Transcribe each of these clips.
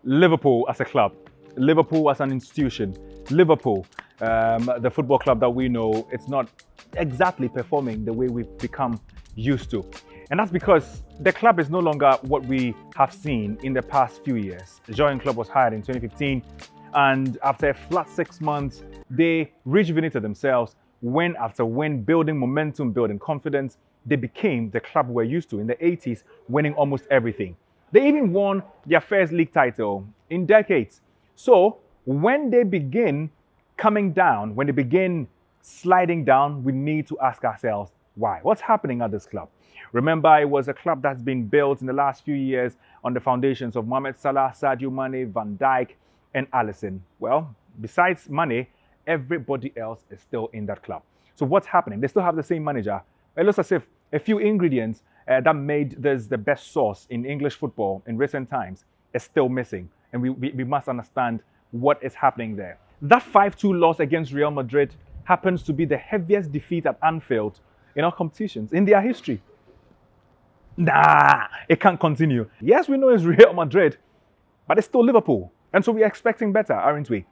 Liverpool as a club, Liverpool as an institution, Liverpool, the football club that we know, it's not exactly performing the way we've become used to. And that's because the club is no longer what we have seen in the past few years. Jurgen Klopp was hired in 2015, and after a flat 6 months, they rejuvenated themselves, win after win, building momentum, building confidence. They became the club we're used to in the 80s, winning almost everything. They even won their first league title in decades. So when they begin coming down, when they begin sliding down, we need to ask ourselves, why? What's happening at this club? Remember, it was a club that's been built in the last few years on the foundations of Mohamed Salah, Sadio Mane, Van Dijk, and Alisson. Well, besides Mane, everybody else is still in that club. So what's happening? They still have the same manager. It looks as if a few ingredients that made this the best sauce in English football in recent times is still missing. And we must understand what is happening there. That 5-2 loss against Real Madrid happens to be the heaviest defeat at Anfield in our competitions, in their history. Nah, it can't continue. Yes, we know it's Real Madrid, but it's still Liverpool. And so we're expecting better, aren't we?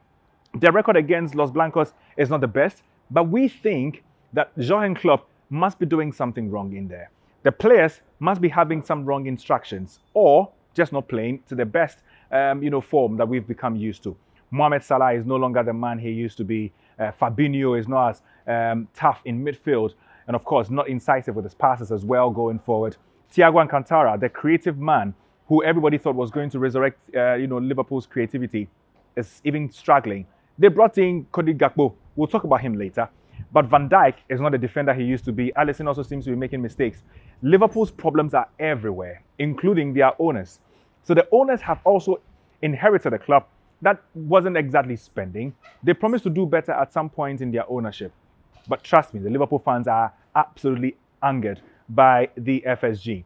Their record against Los Blancos is not the best, but we think that Jurgen Klopp must be doing something wrong in there. The players must be having some wrong instructions or just not playing to the best form that we've become used to. Mohamed Salah is no longer the man he used to be. Fabinho is not as tough in midfield, and of course not incisive with his passes as well going forward. Thiago Alcantara, the creative man who everybody thought was going to resurrect Liverpool's creativity, is even struggling. They brought in Cody Gakpo. We'll talk about him later. But Van Dijk is not the defender he used to be. Alisson also seems to be making mistakes. Liverpool's problems are everywhere, including their owners. So the owners have also inherited a club that wasn't exactly spending. They promised to do better at some point in their ownership. But trust me, the Liverpool fans are absolutely angered by the FSG.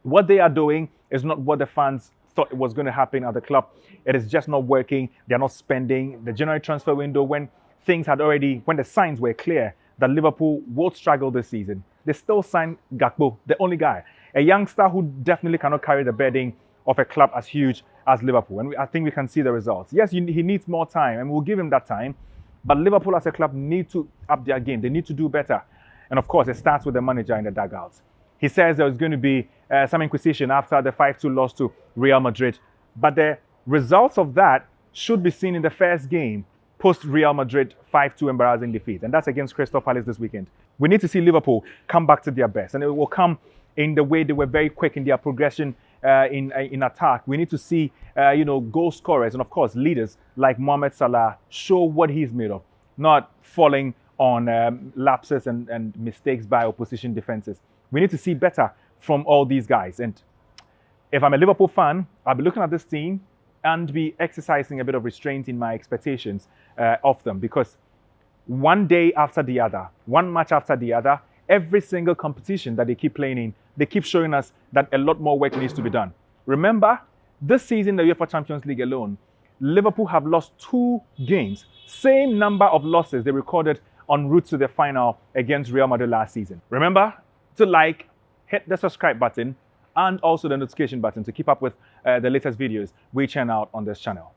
What they are doing is not what the fans thought was going to happen at the club. It is just not working. They're not spending. The January transfer window, when the signs were clear that Liverpool would struggle this season, they still signed Gakpo, the only guy, a youngster who definitely cannot carry the burden of a club as huge as Liverpool. And I think we can see the results. Yes, he needs more time, and we'll give him that time. But Liverpool as a club need to up their game. They need to do better. And of course, it starts with the manager in the dugouts. He says there's going to be some inquisition after the 5-2 loss to Real Madrid. But the results of that should be seen in the first game post-Real Madrid 5-2 embarrassing defeat. And that's against Crystal Palace this weekend. We need to see Liverpool come back to their best. And it will come in the way they were very quick in their progression in attack. We need to see goal scorers and, of course, leaders like Mohamed Salah show what he's made of, not falling on lapses and mistakes by opposition defenses. We need to see better from all these guys. And if I'm a Liverpool fan, I'll be looking at this team and be exercising a bit of restraint in my expectations of them, because one day after the other, one match after the other, every single competition that they keep playing in, they keep showing us that a lot more work needs to be done. Remember, this season, the UEFA Champions League alone, Liverpool have lost 2 games, same number of losses they recorded en route to the final against Real Madrid last season. Remember to like, hit the subscribe button, and also the notification button to keep up with the latest videos we churn out on this channel.